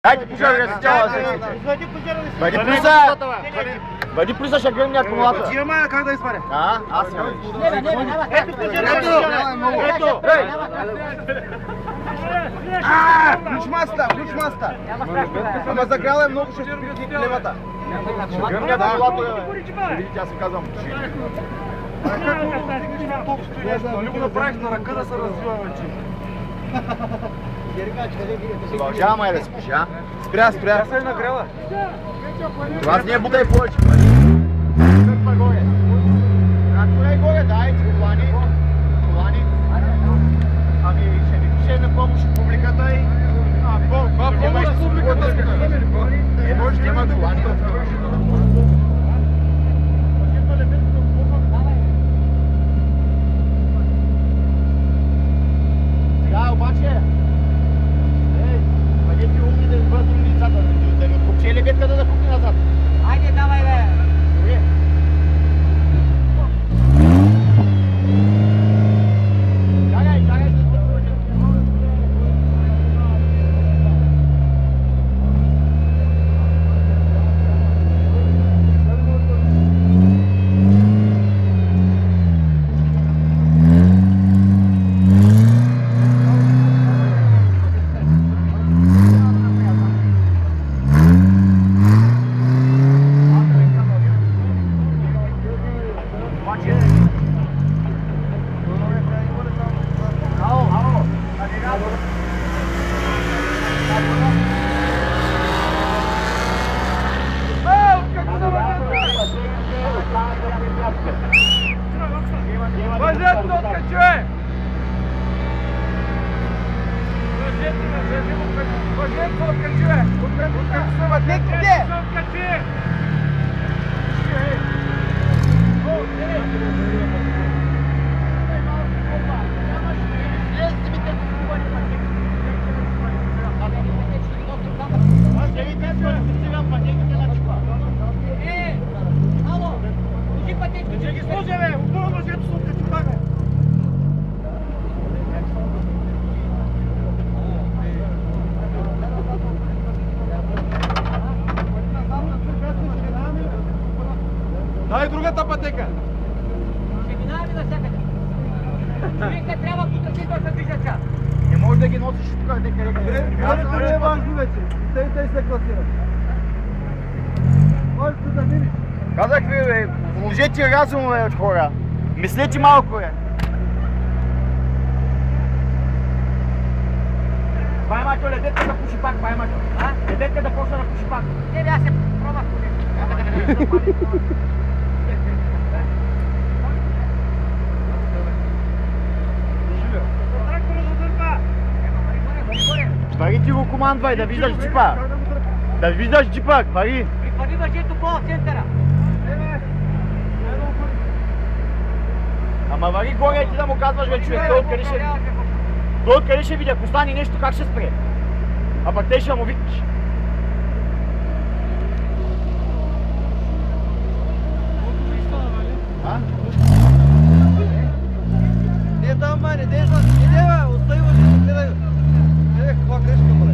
Хайде, пожарга си цяла секция. Бъди плюса, ще гърни акумулатора. Ти ама как да изпаря? Аз няма. Ето пожарга. Ключ маста. Ама загряла е много, ще спират клемата. Ще гърни акумулатора, бе. Ще видите, аз ви казвам. Нали го направих на ръка да се развива вече? Продължава май да спиш, а? Спря. Тя се е нагрела. Това с нея бутай повече. Кърпа горе. Трактора е горе, дай, колани. Ами ще ви пише на помощ от публиката и... Това помощ от публиката? Не може да има колани. Сега обаче... Бъдете умни да бъдат лицата, да ми откупче лебедката да купни назад. Айде, давай, бе! Добре. Чакай, да се Въжето откачуе! Въжето откачуе! Въжете! Ало! Кажи пътечка, че ги сложа, бе! Отдолу въжето се откачу, бе! Дай другата пътека! Ще минаваме навсякъде. Човека трябва тук да се движат сега. Не можеш да ги носиш тук, дека река. Времето не е важно вече. Те се класират. Можете да минеш. Казах ви, бе, вложете разум, бе, от хора. Мислете малко, бе. Паймачо, ледетка да пуши пак, паймачо. Ледетка да почна да пуши пак. Не, бе, аз се пробвах. Пари ти го командвай, да виждаш джипа. Да виждаш джипа, пари. Припади въжето по центъра. Ама вари горе и ти да му казваш, бе, човек, той откъде ще види, ако стане нещо, как ще спре? А пък те ще му викнеш. Не там, мане, не бе, остави въжето, гледай. Каква грешка, бе.